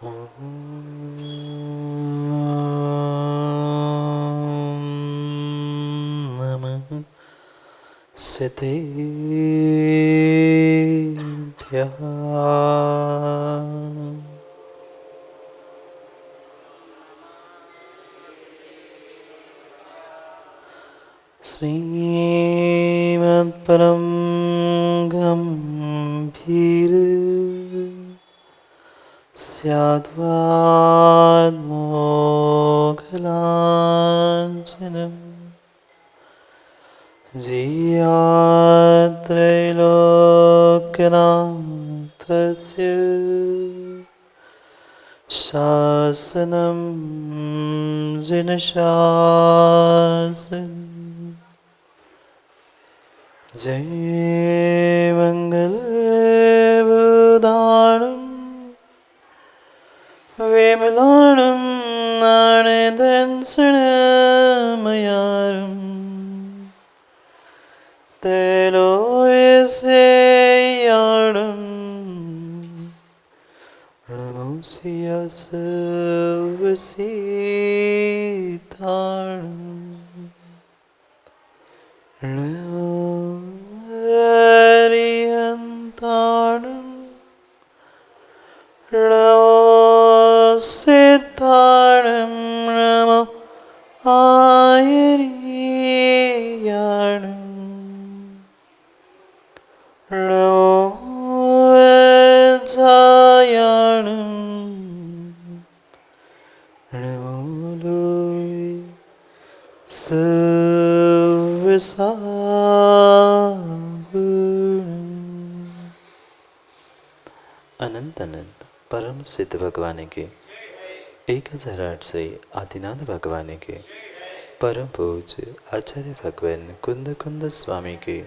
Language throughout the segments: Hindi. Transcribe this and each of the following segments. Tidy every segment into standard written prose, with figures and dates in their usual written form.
नमः सिद्धेभ्यः। श्रीमद्परं गम्भीर स्याद्वाद्मोघलाञ्छनं जियात्रैलोक्यनाथस्य शासनं जिनशासन। जय मंगलवदानं विमलानं नारदंसनमयारं तैलोयस्यारणं नमोऽस्ति हरिहन्ताणं सिद्धाणं नमो आयर्याणं नमो वज्रायाणं नमो लोय अनंत अनंत परम सिद्ध भगवान के 1008 से आदिनाथ भगवान के परम पूज्य आचार्य भगवान कुंद कुंद स्वामी के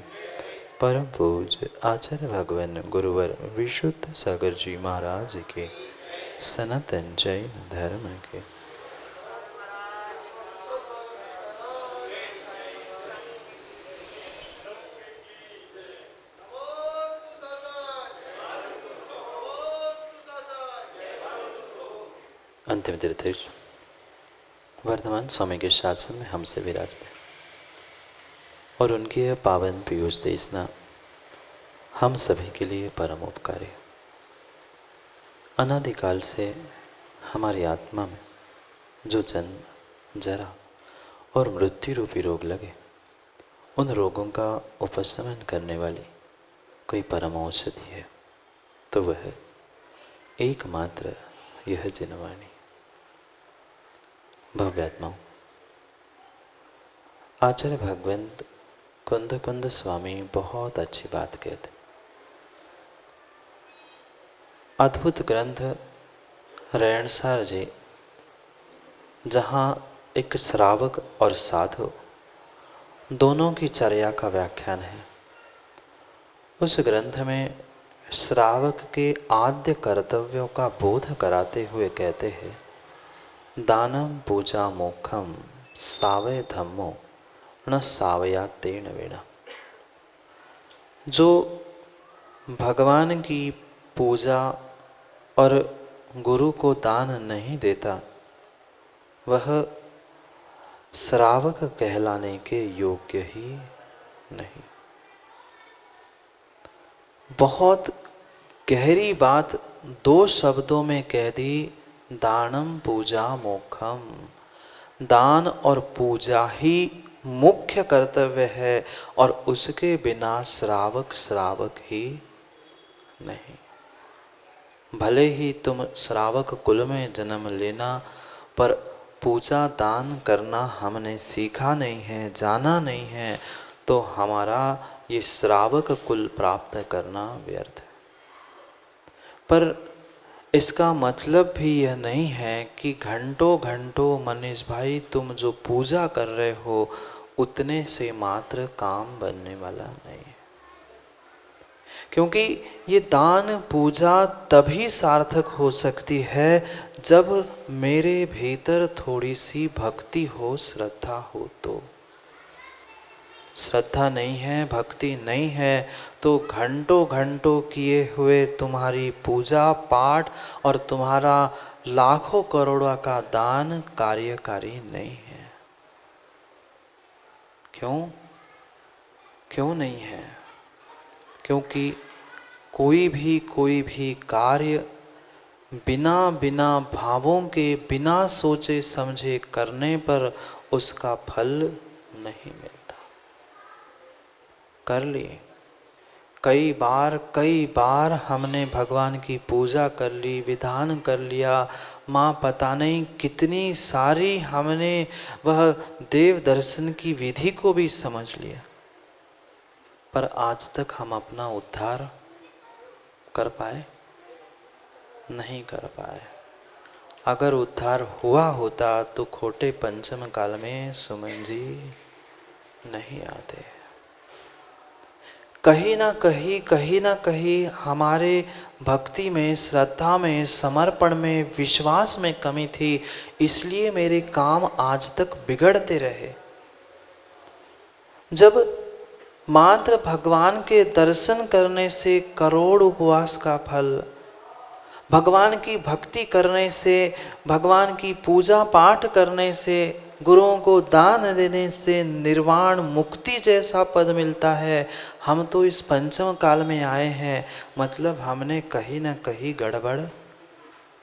परम पूज्य आचार्य भगवान गुरुवर विशुद्ध सागर जी महाराज के सनातन जैन धर्म के अंतिम तीर्थेश वर्धमान स्वामी के शासन में हमसे विराजते और उनकी यह पावन पीयूष देशना हम सभी के लिए परम उपकारी। अनादिकाल से हमारी आत्मा में जो जन्म जरा और मृत्यु रूपी रोग लगे, उन रोगों का उपशमन करने वाली कोई परम औषधि है तो वह एकमात्र यह जिनवाणी। भव्यात्माओं, आचार्य भगवंत कुंद कुंद स्वामी बहुत अच्छी बात कहते। अद्भुत ग्रंथ रेणसार जी, जहाँ एक श्रावक और साधु दोनों की चर्या का व्याख्यान है, उस ग्रंथ में श्रावक के आद्य कर्तव्यों का बोध कराते हुए कहते हैं, दानम पूजा मोक्षम सावय धम्मो न सावया तेन वीणा। जो भगवान की पूजा और गुरु को दान नहीं देता, वह श्रावक कहलाने के योग्य ही नहीं। बहुत गहरी बात दो शब्दों में कह दी, दानम पूजा मोक्षम। दान और पूजा ही मुख्य कर्तव्य है और उसके बिना श्रावक श्रावक ही नहीं। भले ही तुम श्रावक कुल में जन्म लेना, पर पूजा दान करना हमने सीखा नहीं है, जाना नहीं है, तो हमारा ये श्रावक कुल प्राप्त करना व्यर्थ है। पर इसका मतलब भी यह नहीं है कि घंटों घंटों मनीष भाई तुम जो पूजा कर रहे हो उतने से मात्र काम बनने वाला नहीं है। क्योंकि ये दान पूजा तभी सार्थक हो सकती है जब मेरे भीतर थोड़ी सी भक्ति हो, श्रद्धा हो। तो श्रद्धा नहीं है, भक्ति नहीं है, तो घंटों घंटों किए हुए तुम्हारी पूजा पाठ और तुम्हारा लाखों करोड़ों का दान कार्यकारी नहीं है। क्यों नहीं है? क्योंकि कोई भी कार्य बिना भावों के, बिना सोचे समझे करने पर उसका फल नहीं मिलता। कर लिए कई बार हमने भगवान की पूजा कर ली, विधान कर लिया, माँ पता नहीं कितनी सारी हमने वह देव दर्शन की विधि को भी समझ लिया, पर आज तक हम अपना उद्धार कर पाए? नहीं कर पाए। अगर उद्धार हुआ होता तो खोटे पंचम काल में सुमन जी नहीं आते। कहीं ना कहीं हमारे भक्ति में, श्रद्धा में, समर्पण में, विश्वास में कमी थी, इसलिए मेरे काम आज तक बिगड़ते रहे। जब मात्र भगवान के दर्शन करने से करोड़ उपवास का फल, भगवान की भक्ति करने से, भगवान की पूजा पाठ करने से, गुरुओं को दान देने से निर्वाण मुक्ति जैसा पद मिलता है, हम तो इस पंचम काल में आए हैं, मतलब हमने कहीं ना कहीं गड़बड़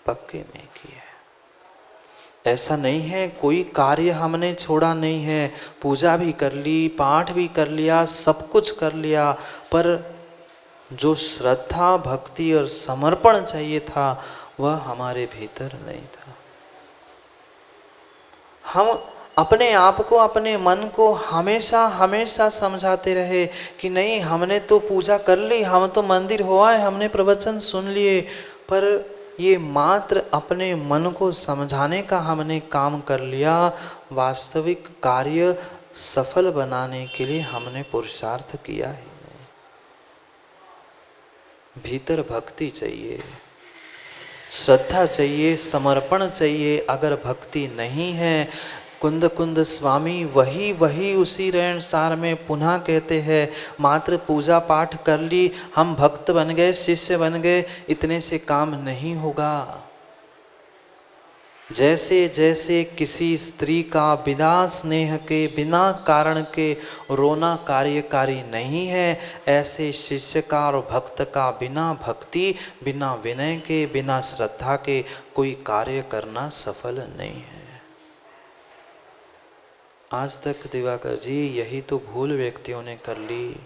पक्के में की है। ऐसा नहीं है कोई कार्य हमने छोड़ा नहीं है, पूजा भी कर ली, पाठ भी कर लिया, सब कुछ कर लिया, पर जो श्रद्धा, भक्ति और समर्पण चाहिए था वह हमारे भीतर नहीं था। हम अपने आप को, अपने मन को हमेशा समझाते रहे कि नहीं, हमने तो पूजा कर ली, हम तो मंदिर हो आए, हमने प्रवचन सुन लिए, पर ये मात्र अपने मन को समझाने का हमने काम कर लिया। वास्तविक कार्य सफल बनाने के लिए हमने पुरुषार्थ किया है। भीतर भक्ति चाहिए, श्रद्धा चाहिए, समर्पण चाहिए। अगर भक्ति नहीं है, कुंद स्वामी वही उसी रहन सार में पुनः कहते हैं, मात्र पूजा पाठ कर ली, हम भक्त बन गए, शिष्य बन गए, इतने से काम नहीं होगा। जैसे किसी स्त्री का बिना स्नेह के, बिना कारण के रोना कार्यकारी नहीं है, ऐसे शिष्य का और भक्त का बिना भक्ति, बिना विनय के, बिना श्रद्धा के कोई कार्य करना सफल नहीं है। आज तक दिवाकर जी यही तो भूल व्यक्तियों ने कर ली।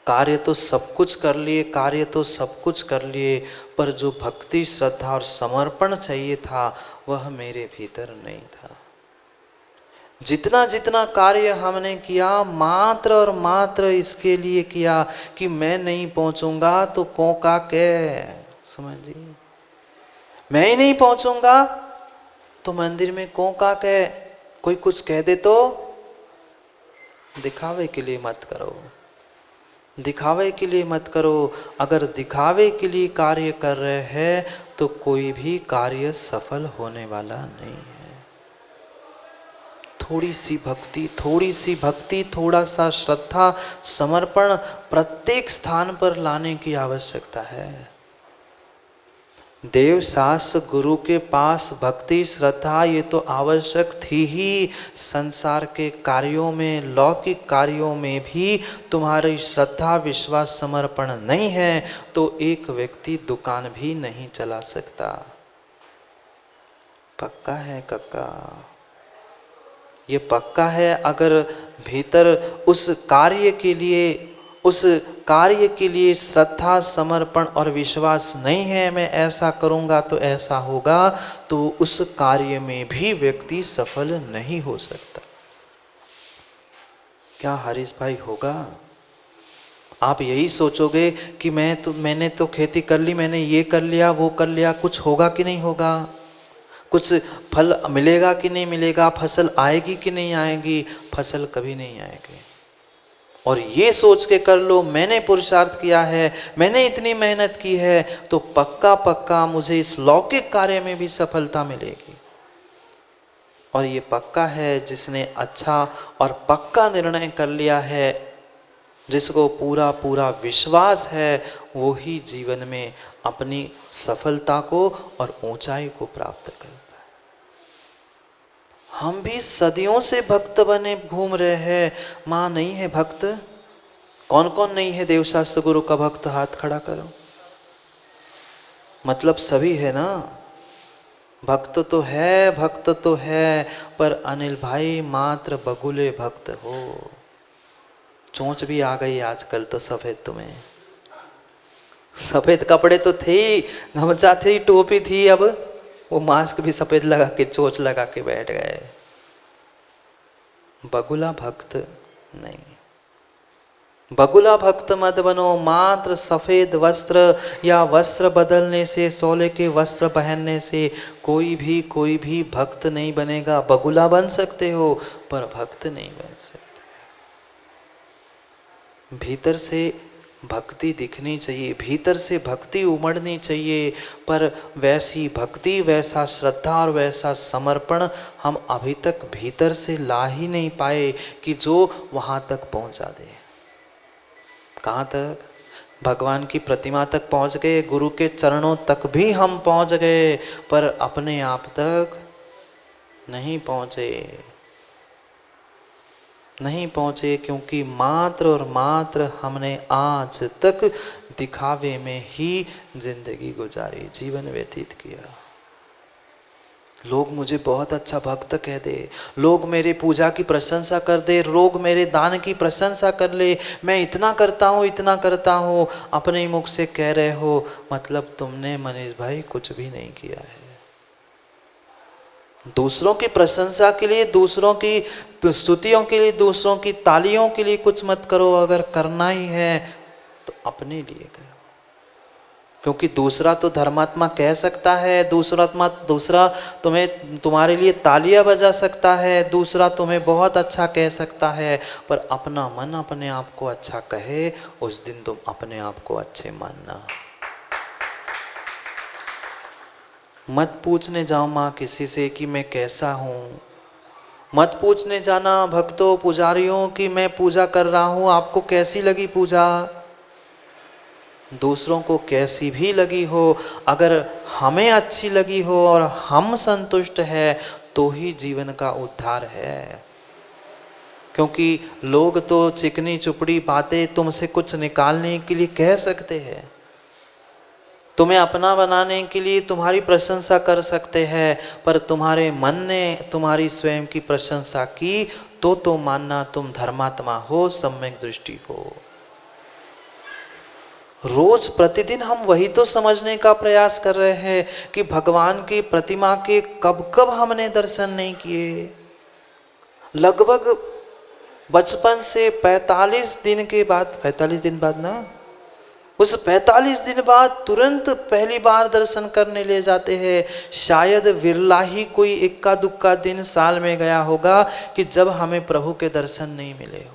कार्य तो सब कुछ कर लिए, पर जो भक्ति, श्रद्धा और समर्पण चाहिए था वह मेरे भीतर नहीं था। जितना कार्य हमने किया मात्र और मात्र इसके लिए किया कि मैं नहीं पहुंचूंगा तो कोका के, समझिए, मैं ही नहीं पहुंचूंगा तो मंदिर में कोका के, कोई कुछ कह दे तो दिखावे के लिए मत करो, दिखावे के लिए मत करो। अगर दिखावे के लिए कार्य कर रहे हैं तो कोई भी कार्य सफल होने वाला नहीं है। थोड़ी सी भक्ति, थोड़ा सा श्रद्धा, समर्पण प्रत्येक स्थान पर लाने की आवश्यकता है। देव शास्त्र, गुरु के पास भक्ति, श्रद्धा ये तो आवश्यक थी ही। संसार के कार्यों में, लौकिक कार्यों में भी तुम्हारी श्रद्धा, विश्वास, समर्पण नहीं है तो एक व्यक्ति दुकान भी नहीं चला सकता। पक्का है कक्का, ये पक्का है। अगर भीतर उस कार्य के लिए श्रद्धा, समर्पण और विश्वास नहीं है, मैं ऐसा करूंगा तो ऐसा होगा, तो उस कार्य में भी व्यक्ति सफल नहीं हो सकता। क्या हरीश भाई होगा? आप यही सोचोगे कि मैंने तो खेती कर ली, मैंने ये कर लिया, वो कर लिया, कुछ होगा कि नहीं होगा, कुछ फल मिलेगा कि नहीं मिलेगा, फसल आएगी कि नहीं आएगी। फसल कभी नहीं आएगी। और ये सोच के कर लो मैंने पुरुषार्थ किया है, मैंने इतनी मेहनत की है, तो पक्का मुझे इस लौकिक कार्य में भी सफलता मिलेगी। और ये पक्का है, जिसने अच्छा और पक्का निर्णय कर लिया है, जिसको पूरा पूरा विश्वास है, वो ही जीवन में अपनी सफलता को और ऊंचाई को प्राप्त करता है। हम भी सदियों से भक्त बने घूम रहे हैं, माँ नहीं है भक्त? कौन कौन नहीं है देवशास्त्र गुरु का भक्त? हाथ खड़ा करो। मतलब सभी है ना? भक्त तो है, भक्त तो है, पर अनिल भाई मात्र बगुले भक्त हो। चोंच भी आ गई आजकल तो सफेद, तुम्हें सफेद कपड़े तो थे, गमछा थी, टोपी थी, अब वो मास्क भी सफेद लगा के चोंच लगा के बैठ गए। बगुला भक्त नहीं, बगुला भक्त मत बनो। मात्र सफेद वस्त्र या वस्त्र बदलने से, सोले के वस्त्र पहनने से कोई भी भक्त नहीं बनेगा। बगुला बन सकते हो पर भक्त नहीं बन सकते। भीतर से भक्ति दिखनी चाहिए, भीतर से भक्ति उमड़नी चाहिए, पर वैसी भक्ति, वैसा श्रद्धा और वैसा समर्पण हम अभी तक भीतर से ला ही नहीं पाए कि जो वहाँ तक पहुँचा दे। कहाँ तक? भगवान की प्रतिमा तक पहुँच गए, गुरु के चरणों तक भी हम पहुँच गए, पर अपने आप तक नहीं पहुँचे, नहीं पहुँचे, क्योंकि मात्र और मात्र हमने आज तक दिखावे में ही जिंदगी गुजारी, जीवन व्यतीत किया। लोग मुझे बहुत अच्छा भक्त कह दे, लोग मेरे पूजा की प्रशंसा कर दे, लोग मेरे दान की प्रशंसा कर ले, मैं इतना करता हूँ, इतना करता हूँ, अपने ही मुख से कह रहे हो, मतलब तुमने मनीष भाई कुछ भी नहीं किया है। दूसरों की प्रशंसा के लिए, दूसरों की स्तुतियों के लिए, दूसरों की तालियों के लिए कुछ मत करो। अगर करना ही है तो अपने लिए करो, क्योंकि दूसरा तो धर्मात्मा कह सकता है, दूसरा तुम्हें, तुम्हारे लिए तालियां बजा सकता है, दूसरा तुम्हें बहुत अच्छा कह सकता है, पर अपना मन अपने आप को अच्छा कहे, उस दिन तुम अपने आप को अच्छे मानना। मत पूछने जाओ माँ किसी से कि मैं कैसा हूँ, मत पूछने जाना भक्तों पुजारियों कि मैं पूजा कर रहा हूँ, आपको कैसी लगी पूजा। दूसरों को कैसी भी लगी हो, अगर हमें अच्छी लगी हो और हम संतुष्ट है तो ही जीवन का उद्धार है। क्योंकि लोग तो चिकनी चुपड़ी बातें तुमसे कुछ निकालने के लिए कह सकते हैं, तुम्हें अपना बनाने के लिए तुम्हारी प्रशंसा कर सकते हैं, पर तुम्हारे मन ने तुम्हारी स्वयं की प्रशंसा की तो मानना तुम धर्मात्मा हो, सम्यक दृष्टि हो। रोज प्रतिदिन हम वही तो समझने का प्रयास कर रहे हैं कि भगवान की प्रतिमा के कब कब हमने दर्शन नहीं किए। लगभग बचपन से 45 दिन के बाद, 45 दिन बाद ना, उस 45 दिन बाद तुरंत पहली बार दर्शन करने ले जाते हैं। शायद विरला ही कोई इक्का दुक्का दिन साल में गया होगा कि जब हमें प्रभु के दर्शन नहीं मिले होंगे।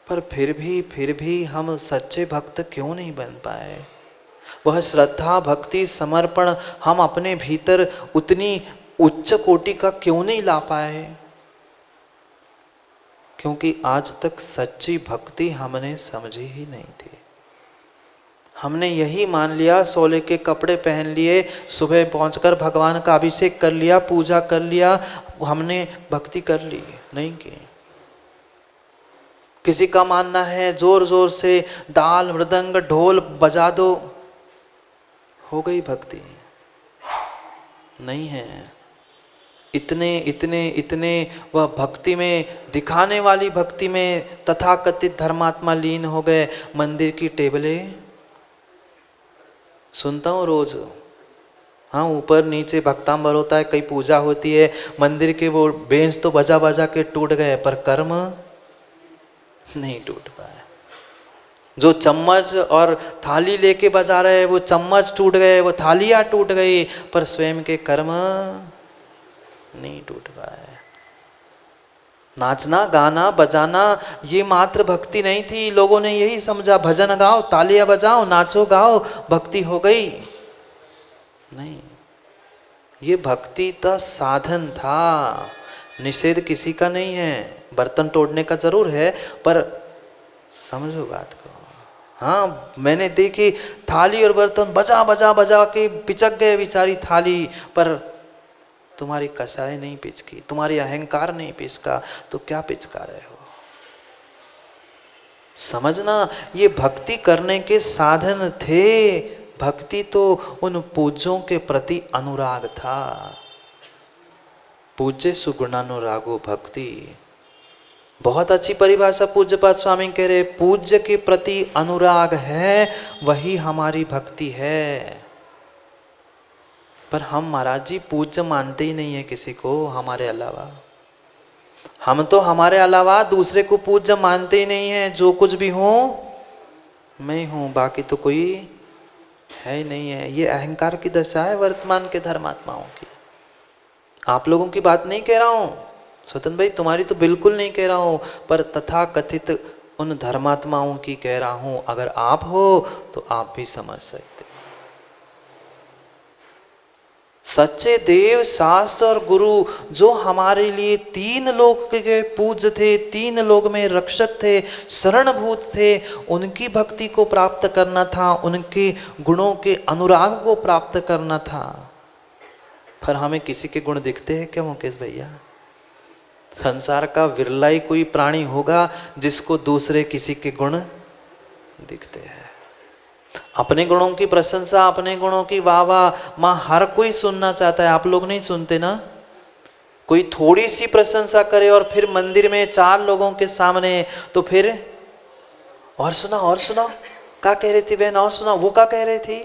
पर फिर भी हम सच्चे भक्त क्यों नहीं बन पाए? वह श्रद्धा, भक्ति, समर्पण हम अपने भीतर उतनी उच्च कोटि का क्यों नहीं ला पाए? क्योंकि आज तक सच्ची भक्ति हमने समझी ही नहीं थी। हमने यही मान लिया, सोले के कपड़े पहन लिए, सुबह पहुंचकर भगवान का अभिषेक कर लिया, पूजा कर लिया, हमने भक्ति कर ली, नहीं की। किसी का मानना है जोर जोर से दाल मृदंग ढोल बजा दो, हो गई भक्ति। नहीं है। इतने वह भक्ति में, दिखाने वाली भक्ति में तथाकथित धर्मात्मा लीन हो गए। मंदिर की टेबलें सुनता हूँ रोज, हाँ ऊपर नीचे भक्तांबर होता है, कई पूजा होती है, मंदिर के वो बेंच तो बजा बजा के टूट गए, पर कर्म नहीं टूट पाया। जो चम्मच और थाली लेके बजा रहे, वो चम्मच टूट गए, वो थालियां टूट गई, पर स्वयं के कर्म नहीं टूट पाए। नाचना गाना बजाना ये मात्र भक्ति नहीं थी। लोगों ने यही समझा भजन गाओ, तालियां बजाओ, नाचो गाओ, भक्ति हो गई। नहीं, ये भक्ति का साधन था, निषेध किसी का नहीं है। बर्तन तोड़ने का जरूर है, पर समझो बात को। हाँ, मैंने देखी थाली और बर्तन बजा बजा बजा के पिचक गए बेचारी थाली, पर तुम्हारी कसाई नहीं पिचकी, तुम्हारी अहंकार नहीं पिचका, तो क्या पिचका रहे हो? समझना, ये भक्ति करने के साधन थे। भक्ति तो उन पूज्यों के प्रति अनुराग था। पूज्य सुगुणानुरागो भक्ति, बहुत अच्छी परिभाषा पूज्यपाद स्वामी कह रहे, पूज्य के प्रति अनुराग है वही हमारी भक्ति है। पर हम महाराज जी पूज्य मानते ही नहीं है किसी को हमारे अलावा। हम तो हमारे अलावा दूसरे को पूज्य मानते ही नहीं है। जो कुछ भी हूं मैं हूं, बाकी तो कोई है ही नहीं है। ये अहंकार की दशा है वर्तमान के धर्मात्माओं की। आप लोगों की बात नहीं कह रहा हूं स्वतंत्र भाई, तुम्हारी तो बिल्कुल नहीं कह रहा हूं, पर तथा कथित उन धर्मात्माओं की कह रहा हूं। अगर आप हो तो आप भी समझ सकते। सच्चे देव, शास्त्र और गुरु जो हमारे लिए तीन लोक के पूज्य थे, तीन लोक में रक्षक थे, शरणभूत थे, उनकी भक्ति को प्राप्त करना था, उनके गुणों के अनुराग को प्राप्त करना था। पर हमें किसी के गुण दिखते हैं क्या मुकेश भैया? संसार का विरला ही कोई प्राणी होगा जिसको दूसरे किसी के गुण दिखते हैं। अपने गुणों की प्रशंसा, अपने गुणों की वाह वाह माँ हर कोई सुनना चाहता है। आप लोग नहीं सुनते ना? कोई थोड़ी सी प्रशंसा करे और फिर मंदिर में 4 लोगों के सामने, तो फिर और सुना क्या कह रही थी बहन, और सुना वो क्या कह रही थी।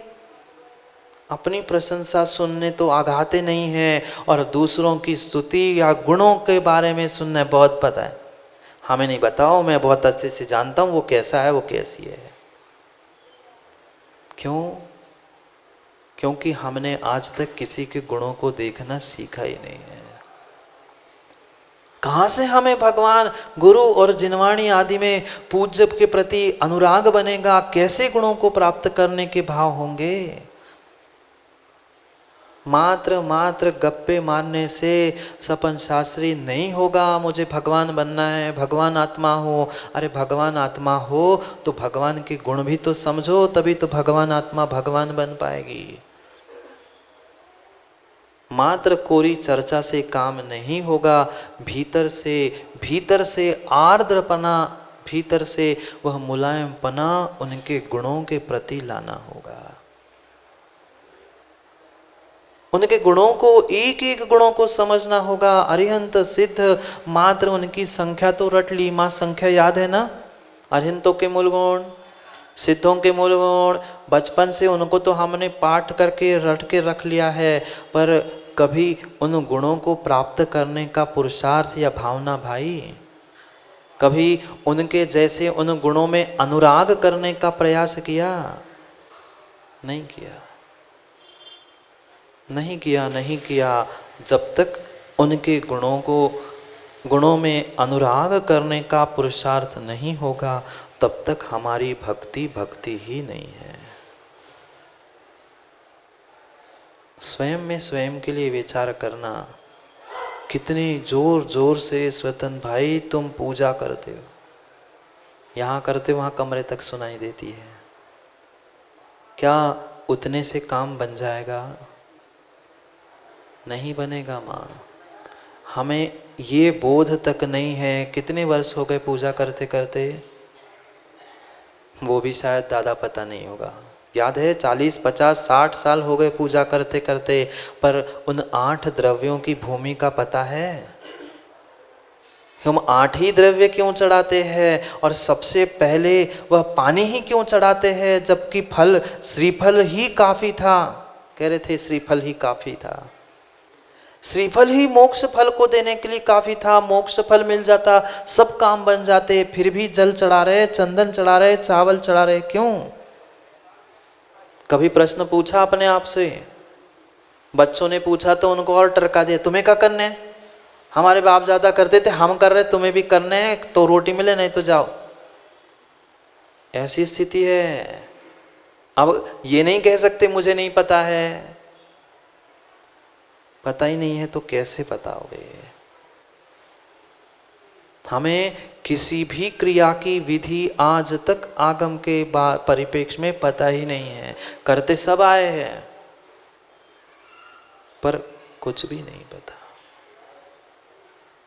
अपनी प्रशंसा सुनने तो आघाते नहीं है, और दूसरों की स्तुति या गुणों के बारे में सुनने बहुत पता है। हमें नहीं बताओ, मैं बहुत अच्छे से जानता हूँ वो कैसा है, वो कैसी है। क्यों? क्योंकि हमने आज तक किसी के गुणों को देखना सीखा ही नहीं है। कहाँ से हमें भगवान, गुरु और जिनवाणी आदि में पूज्य के प्रति अनुराग बनेगा? कैसे गुणों को प्राप्त करने के भाव होंगे? मात्र गप्पे मारने से सपन शास्त्री नहीं होगा। मुझे भगवान बनना है, भगवान आत्मा हो। अरे भगवान आत्मा हो तो भगवान के गुण भी तो समझो, तभी तो भगवान आत्मा भगवान बन पाएगी। मात्र कोरी चर्चा से काम नहीं होगा। भीतर से आर्द्रपना, भीतर से वह मुलायमपना उनके गुणों के प्रति लाना होगा। उनके गुणों को, एक एक गुणों को समझना होगा। अरिहंत सिद्ध मात्र उनकी संख्या तो रट ली। माँ संख्या याद है ना? अरिहंतों के मूल गुण, सिद्धों के मूल गुण, बचपन से उनको तो हमने पाठ करके रट के रख लिया है, पर कभी उन गुणों को प्राप्त करने का पुरुषार्थ या भावना भाई, कभी उनके जैसे उन गुणों में अनुराग करने का प्रयास किया? नहीं किया। नहीं किया। जब तक उनके गुणों में अनुराग करने का पुरुषार्थ नहीं होगा, तब तक हमारी भक्ति ही नहीं है। स्वयं में स्वयं के लिए विचार करना। कितनी जोर से स्वतंत्र भाई तुम पूजा करते हो, यहाँ करते वहाँ कमरे तक सुनाई देती है। क्या उतने से काम बन जाएगा? नहीं बनेगा माँ। हमें ये बोध तक नहीं है। कितने वर्ष हो गए पूजा करते करते? वो भी शायद दादा पता नहीं होगा। याद है 40, 50, 60 साल हो गए पूजा करते करते, पर उन 8 द्रव्यों की भूमिका पता है? हम 8 ही द्रव्य क्यों चढ़ाते हैं, और सबसे पहले वह पानी ही क्यों चढ़ाते हैं, जबकि फल श्रीफल ही काफी था। कह रहे थे श्रीफल ही काफी था। श्रीफल ही मोक्ष फल को देने के लिए काफी था। मोक्ष फल मिल जाता, सब काम बन जाते, फिर भी जल चढ़ा रहे, चंदन चढ़ा रहे, चावल चढ़ा रहे, क्यों? कभी प्रश्न पूछा अपने आप से? बच्चों ने पूछा तो उनको और टरका दिया, तुम्हें क्या करने है? हमारे बाप ज्यादा करते थे, हम कर रहे, तुम्हें भी करने हैं तो रोटी मिले, नहीं तो जाओ। ऐसी स्थिति है। अब ये नहीं कह सकते मुझे नहीं पता है। पता ही नहीं है तो कैसे बताओगे? हमें किसी भी क्रिया की विधि आज तक आगम के परिप्रेक्ष्य में पता ही नहीं है। करते सब आए हैं पर कुछ भी नहीं पता।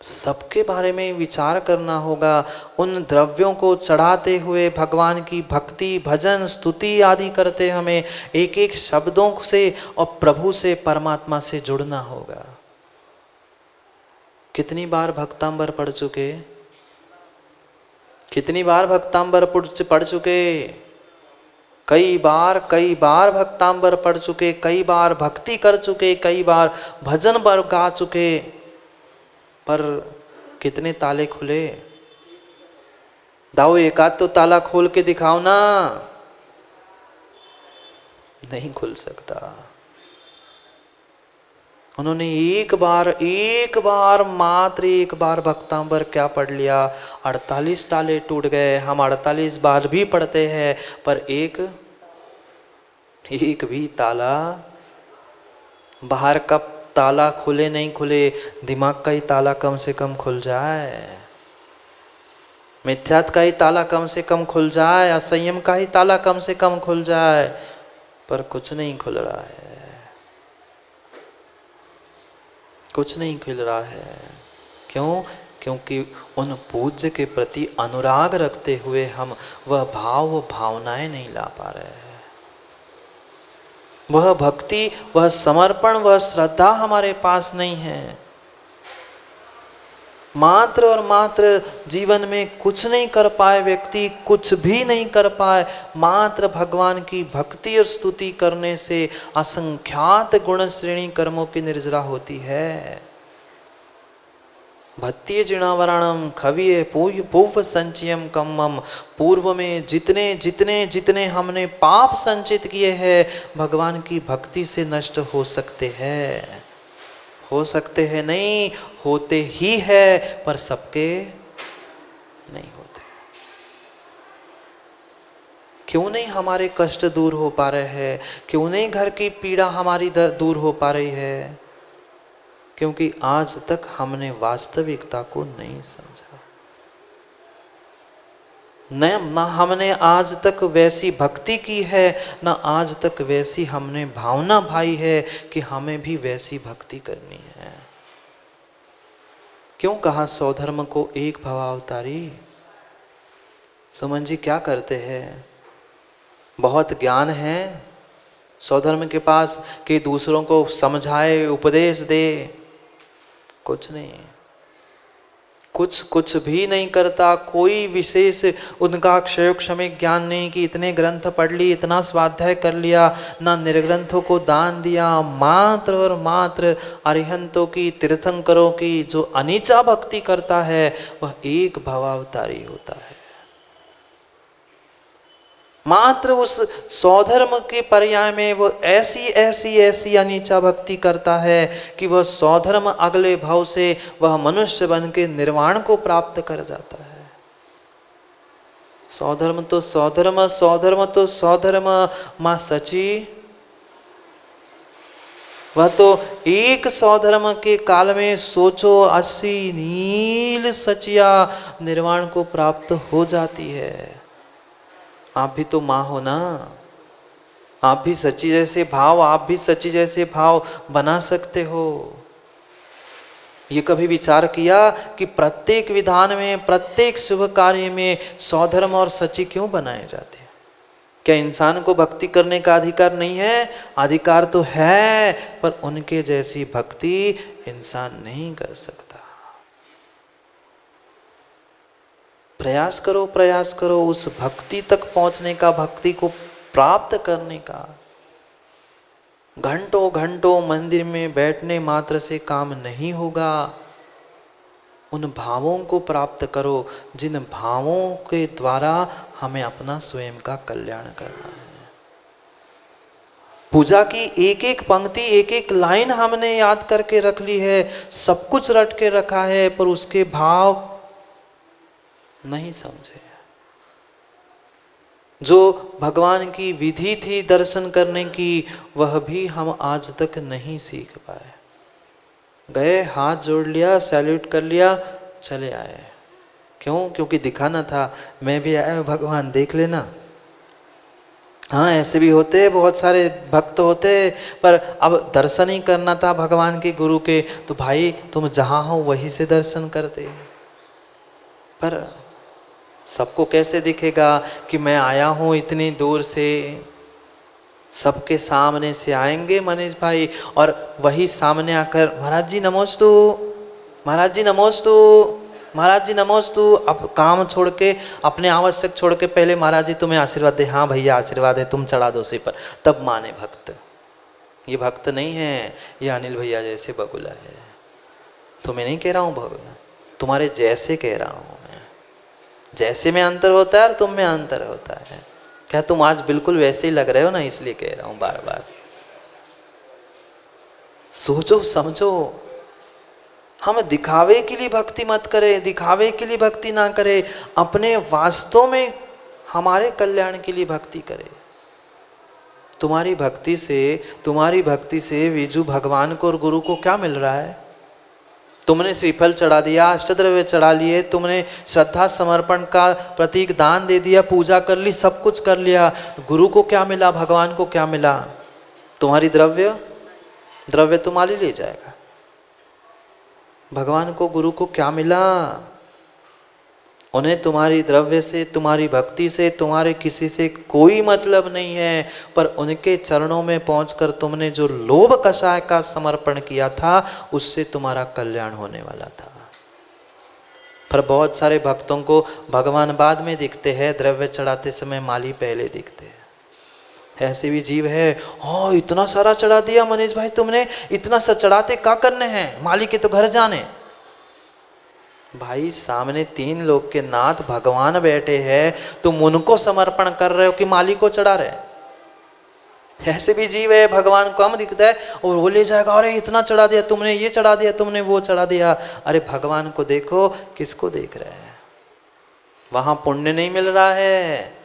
सबके बारे में विचार करना होगा। उन द्रव्यों को चढ़ाते हुए भगवान की भक्ति, भजन, स्तुति आदि करते हमें एक एक शब्दों से और प्रभु से, परमात्मा से जुड़ना होगा। कितनी बार भक्तांबर पढ़ चुके? कितनी बार भक्तांबर पढ़ चुके? कई बार भक्तांबर पढ़ चुके, कई बार भक्ति कर चुके, कई बार भजन पर गा चुके, पर कितने ताले खुले? दाओ एकाध तो ताला खोल के दिखाओ ना। नहीं खुल सकता। उन्होंने एक बार मात्र एक बार भक्तांबर क्या पढ़ लिया, 48 ताले टूट गए। हम 48 बार भी पढ़ते हैं पर एक भी ताला, बाहर का ताला खुले नहीं खुले, दिमाग का ही ताला कम से कम खुल जाए, मिथ्यात्व का ही ताला कम से कम खुल जाए, असंयम का ही ताला कम से कम खुल जाए, पर कुछ नहीं खुल रहा है। कुछ नहीं खुल रहा है। क्यों? क्योंकि उन पूज्य के प्रति अनुराग रखते हुए हम वह भाव, वो भावनाएं नहीं ला पा रहे हैं। वह भक्ति, वह समर्पण, वह श्रद्धा हमारे पास नहीं है। मात्र और मात्र जीवन में कुछ नहीं कर पाए व्यक्ति, कुछ भी नहीं कर पाए, मात्र भगवान की भक्ति और स्तुति करने से असंख्यात गुण श्रेणी कर्मों की निर्जरा होती है। भत्तीय जिणावरणम खविये पूर्व संचयम कम्मम। पूर्व में जितने जितने जितने हमने पाप संचित किए हैं भगवान की भक्ति से नष्ट हो सकते हैं। हो सकते हैं नहीं, होते ही है, पर सबके नहीं होते। क्यों नहीं हमारे कष्ट दूर हो पा रहे हैं? क्यों नहीं घर की पीड़ा हमारी दूर हो पा रही है? क्योंकि आज तक हमने वास्तविकता को नहीं समझा। ना हमने आज तक वैसी भक्ति की है, ना आज तक वैसी हमने भावना भाई है कि हमें भी वैसी भक्ति करनी है। क्यों कहा सौधर्म को एक भवावतारी? सुमन जी क्या करते हैं? बहुत ज्ञान है सौधर्म के पास कि दूसरों को समझाए, उपदेश दे? कुछ नहीं, कुछ भी नहीं करता। कोई विशेष उनका क्षयक्षमिक ज्ञान नहीं कि इतने ग्रंथ पढ़ ली, इतना स्वाध्याय कर लिया, ना निर्ग्रंथों को दान दिया। मात्र और मात्र अरिहंतों की, तीर्थंकरों की जो अनीचा भक्ति करता है वह एक भवावतारी होता है। मात्र उस सौधर्म के पर्याय में वो ऐसी अनीचा भक्ति करता है कि वह सौधर्म अगले भाव से वह मनुष्य बन के निर्वाण को प्राप्त कर जाता है। सौधर्म तो सौधर्म, सौधर्म तो सौधर्म। मां सची वह तो एक सौधर्म के काल में सोचो 80 नील सचिया निर्वाण को प्राप्त हो जाती है। आप भी तो माँ हो ना, आप भी सच्ची जैसे भाव, आप भी सच्ची जैसे भाव बना सकते हो। ये कभी विचार किया कि प्रत्येक विधान में, प्रत्येक शुभ कार्य में सौधर्म और सच्ची क्यों बनाए जाते हैं? क्या इंसान को भक्ति करने का अधिकार नहीं है? अधिकार तो है, पर उनके जैसी भक्ति इंसान नहीं कर सकता। प्रयास करो उस भक्ति तक पहुंचने का, भक्ति को प्राप्त करने का। घंटों घंटों मंदिर में बैठने मात्र से काम नहीं होगा। उन भावों को प्राप्त करो जिन भावों के द्वारा हमें अपना स्वयं का कल्याण करना है। पूजा की एक एक पंक्ति, एक एक लाइन हमने याद करके रख ली है, सब कुछ रट के रखा है, पर उसके भाव नहीं समझे। जो भगवान की विधि थी दर्शन करने की, वह भी हम आज तक नहीं सीख पाए। गए, हाथ जोड़ लिया, सैल्यूट कर लिया, चले आए। क्यों? क्योंकि दिखाना था मैं भी आया भगवान देख लेना। हाँ, ऐसे भी होते, बहुत सारे भक्त होते, पर अब दर्शन ही करना था भगवान के, गुरु के, तो भाई तुम जहाँ हो वहीं से दर्शन करते। पर सबको कैसे दिखेगा कि मैं आया हूँ इतनी दूर से? सबके सामने से आएंगे मनीष भाई, और वही सामने आकर महाराज जी नमोस्तु, महाराज जी नमोस्तु, महाराज जी नमोस्तु। अब काम छोड़ के, अपने आवश्यक छोड़ के पहले महाराज जी तुम्हें आशीर्वाद दे, हाँ भैया आशीर्वाद है, तुम चढ़ा दो उसी पर, तब माने भक्त। ये भक्त नहीं है, ये अनिल भैया जैसे बगुला है। तुम्हें नहीं कह रहा हूँ बगुला, तुम्हारे जैसे कह रहा हूँ मैं। जैसे में अंतर होता है और तुम में अंतर होता है। क्या तुम आज बिल्कुल वैसे ही लग रहे हो ना, इसलिए कह रहा हूँ बार बार। सोचो समझो, हम दिखावे के लिए भक्ति मत करें, दिखावे के लिए भक्ति ना करें, अपने वास्तव में हमारे कल्याण के लिए भक्ति करें। तुम्हारी भक्ति से विजू भगवान को और गुरु को क्या मिल रहा है? तुमने श्रीफल चढ़ा दिया, अष्टद्रव्य चढ़ा लिए, तुमने श्रद्धा समर्पण का प्रतीक दान दे दिया, पूजा कर ली, सब कुछ कर लिया, गुरु को क्या मिला, भगवान को क्या मिला? तुम्हारी द्रव्य तुम्हारी ले जाएगा। भगवान को, गुरु को क्या मिला? उन्हें तुम्हारी द्रव्य से, तुम्हारी भक्ति से, तुम्हारे किसी से कोई मतलब नहीं है, पर उनके चरणों में पहुंचकर तुमने जो लोभ कषाय का समर्पण किया था, उससे तुम्हारा कल्याण होने वाला था। पर बहुत सारे भक्तों को भगवान बाद में दिखते हैं, द्रव्य चढ़ाते समय माली पहले दिखते हैं। ऐसे भी जीव है, ओ इतना सारा चढ़ा दिया मनीष भाई तुमने, इतना सा चढ़ाते क्या करने हैं, माली के तो घर जाने। भाई सामने 3 लोग के नाथ भगवान बैठे हैं, तुम उनको समर्पण कर रहे हो कि माली को चढ़ा रहे? ऐसे भी जीव है, भगवान को कम दिखता है और वो ले जाएगा, अरे इतना चढ़ा दिया तुमने, ये चढ़ा दिया तुमने, वो चढ़ा दिया। अरे भगवान को देखो, किसको देख रहे हैं? वहां पुण्य नहीं मिल रहा है।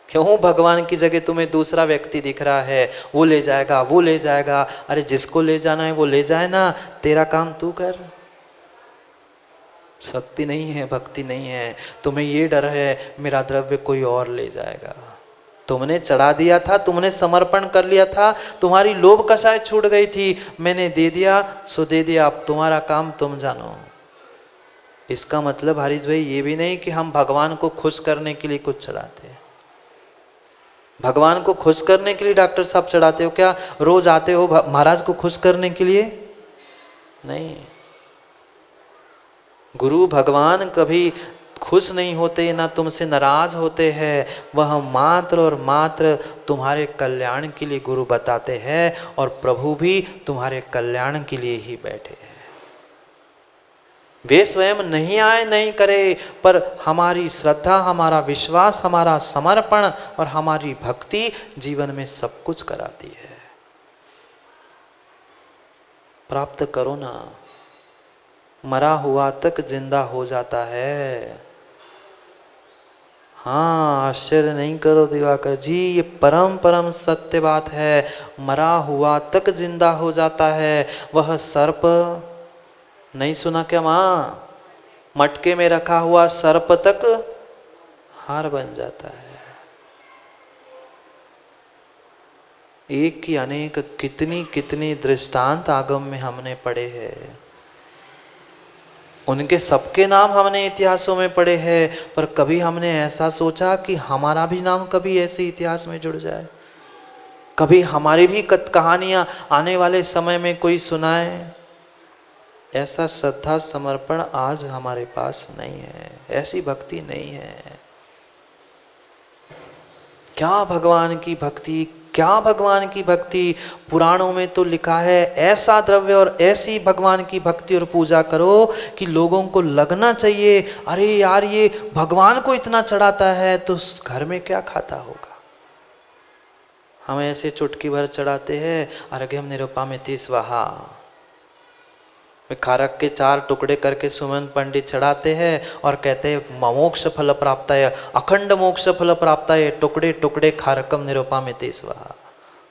क्यों? भगवान की जगह तुम्हें दूसरा व्यक्ति दिख रहा है, वो ले जाएगा, वो ले जाएगा। अरे जिसको ले जाना है वो ले जाए ना, तेरा काम तू कर। शक्ति नहीं है, भक्ति नहीं है, तुम्हें ये डर है मेरा द्रव्य कोई और ले जाएगा। तुमने चढ़ा दिया था, तुमने समर्पण कर लिया था, तुम्हारी लोभ कषाय छूट गई थी, मैंने दे दिया सो दे दिया, अब तुम्हारा काम तुम जानो। इसका मतलब हरीश भाई ये भी नहीं कि हम भगवान को खुश करने के लिए कुछ चढ़ाते हैं। भगवान को खुश करने के लिए डॉक्टर साहब चढ़ाते हो क्या? रोज आते हो महाराज को खुश करने के लिए? नहीं। गुरु भगवान कभी खुश नहीं होते, ना तुमसे नाराज होते हैं, वह मात्र और मात्र तुम्हारे कल्याण के लिए गुरु बताते हैं, और प्रभु भी तुम्हारे कल्याण के लिए ही बैठे हैं। वे स्वयं नहीं आए, नहीं करे, पर हमारी श्रद्धा, हमारा विश्वास, हमारा समर्पण और हमारी भक्ति जीवन में सब कुछ कराती है। प्राप्त करो ना, मरा हुआ तक जिंदा हो जाता है। हाँ, आश्चर्य नहीं करो दिवाकर जी, ये परम परम सत्य बात है। मरा हुआ तक जिंदा हो जाता है। वह सर्प नहीं सुना क्या माँ? मटके में रखा हुआ सर्प तक हार बन जाता है। एक की अनेक कितनी कितनी दृष्टांत आगम में हमने पढ़े हैं, उनके सबके नाम हमने इतिहासों में पढ़े हैं, पर कभी हमने ऐसा सोचा कि हमारा भी नाम कभी ऐसे इतिहास में जुड़ जाए, कभी हमारी भी कहानियां आने वाले समय में कोई सुनाए? ऐसा श्रद्धा समर्पण आज हमारे पास नहीं है, ऐसी भक्ति नहीं है। क्या भगवान की भक्ति, क्या भगवान की भक्ति? पुराणों में तो लिखा है ऐसा द्रव्य और ऐसी भगवान की भक्ति और पूजा करो कि लोगों को लगना चाहिए, अरे यार ये भगवान को इतना चढ़ाता है तो घर में क्या खाता होगा। हम ऐसे चुटकी भर चढ़ाते हैं, अर्घ्यम निरुपमिति स्वाहा, खारक के 4 टुकड़े करके सुमन पंडित चढ़ाते हैं और कहते हैं मोक्ष फल प्राप्त है, अखंड मोक्ष फल प्राप्त है, टुकड़े टुकड़े खारकम निरुपमिति स्वाहा।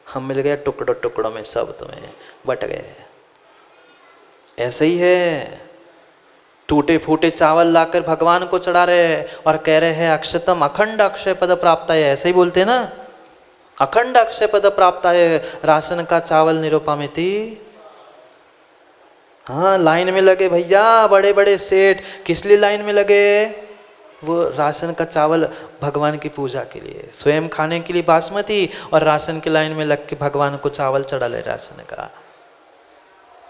हम मिल गए टुकड़ों टुकड़ों में, सब तुम्हें बट गए। ऐसे ही है, टूटे फूटे चावल लाकर भगवान को चढ़ा रहे हैं और कह रहे हैं अक्षतम अखंड अक्षय पद प्राप्त है, ऐसे ही बोलते हैं ना, अखंड अक्षय पद प्राप्त है, राशन का चावल निरुपमिति। हाँ, लाइन में लगे भैया बड़े बड़े सेठ, किस लिए लाइन में लगे? वो राशन का चावल भगवान की पूजा के लिए, स्वयं खाने के लिए बासमती, और राशन की लाइन में लग के भगवान को चावल चढ़ा ले राशन का।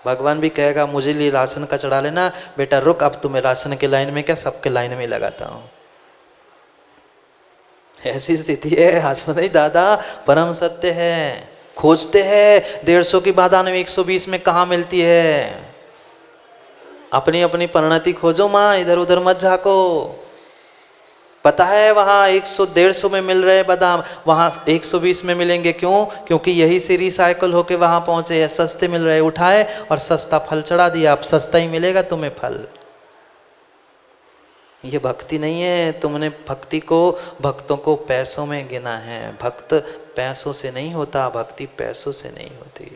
भगवान भी कहेगा मुझे लिए राशन का चढ़ा लेना, बेटा रुक, अब तुम्हें राशन के लाइन में क्या, सबके लाइन में लगाता हूँ। ऐसी स्थिति है। हंसो नहीं दादा, परम सत्य है। खोजते हैं 150 की बादान 120 में कहाँ मिलती है। अपनी अपनी परिणति खोजो माँ, इधर उधर मत झाको। पता है वहाँ 100-150 में मिल रहे बादाम, वहाँ 120 में मिलेंगे। क्यों? क्योंकि यही से रिसाइकल होके वहाँ पहुँचे हैं, सस्ते मिल रहे, उठाए और सस्ता फल चढ़ा दिया, अब सस्ता ही मिलेगा तुम्हें फल। ये भक्ति नहीं है। तुमने भक्ति को, भक्तों को पैसों में गिना है। भक्त पैसों से नहीं होता, भक्ति पैसों से नहीं होती।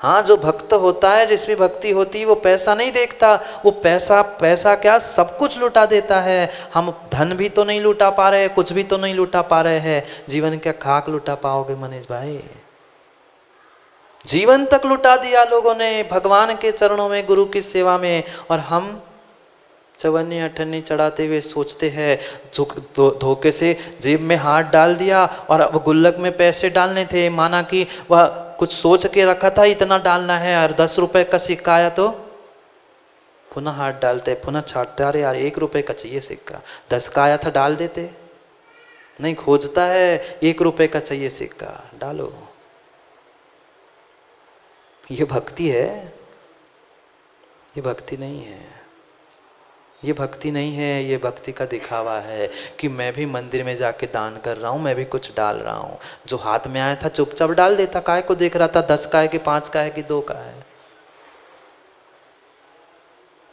हाँ, जो भक्त होता है, जिसमें भक्ति होती है, वो पैसा नहीं देखता। वो पैसा क्या सब कुछ लुटा देता है। हम धन भी तो नहीं लुटा पा रहे, कुछ भी तो नहीं लुटा पा रहे हैं। जीवन क्या खाक लुटा पाओगे मनीष भाई? जीवन तक लुटा दिया लोगों ने भगवान के चरणों में, गुरु की सेवा में, और हम चवन्नी अठन्नी चढ़ाते हुए सोचते हैं धोखे से जेब में हाथ डाल दिया, और अब गुल्लक में पैसे डालने थे, माना कि वह कुछ सोच के रखा था इतना डालना है, और 10 रुपए का सिक्का आया तो पुनः हाथ डालते, पुनः छाटते, अरे यार 1 रुपए का चाहिए सिक्का, 10 का आया था डाल देते। नहीं, खोजता है 1 रुपए का चाहिए सिक्का, डालो। ये भक्ति है? ये भक्ति नहीं है। ये भक्ति नहीं है, ये भक्ति का दिखावा है कि मैं भी मंदिर में जाके दान कर रहा हूँ, मैं भी कुछ डाल रहा हूँ। जो हाथ में आया था चुपचाप डाल देता, काय को देख रहा था 10 का है कि 5 का है कि 2 का है।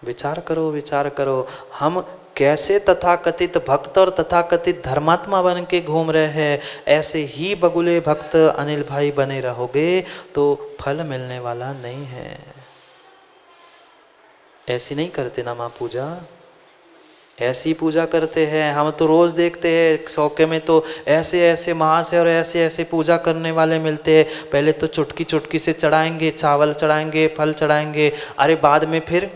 विचार करो, विचार करो। हम कैसे तथाकथित भक्त और तथाकथित धर्मात्मा बन के घूम रहे हैं। ऐसे ही बगुले भक्त अनिल भाई बने रहोगे तो फल मिलने वाला नहीं है। ऐसी नहीं करते ना माँ पूजा, ऐसी पूजा करते हैं। हम तो रोज देखते हैं सौके में तो ऐसे ऐसे महाशय और ऐसे ऐसे पूजा करने वाले मिलते हैं। पहले तो चुटकी चुटकी से चढ़ाएंगे, चावल चढ़ाएंगे, फल चढ़ाएंगे, अरे बाद में फिर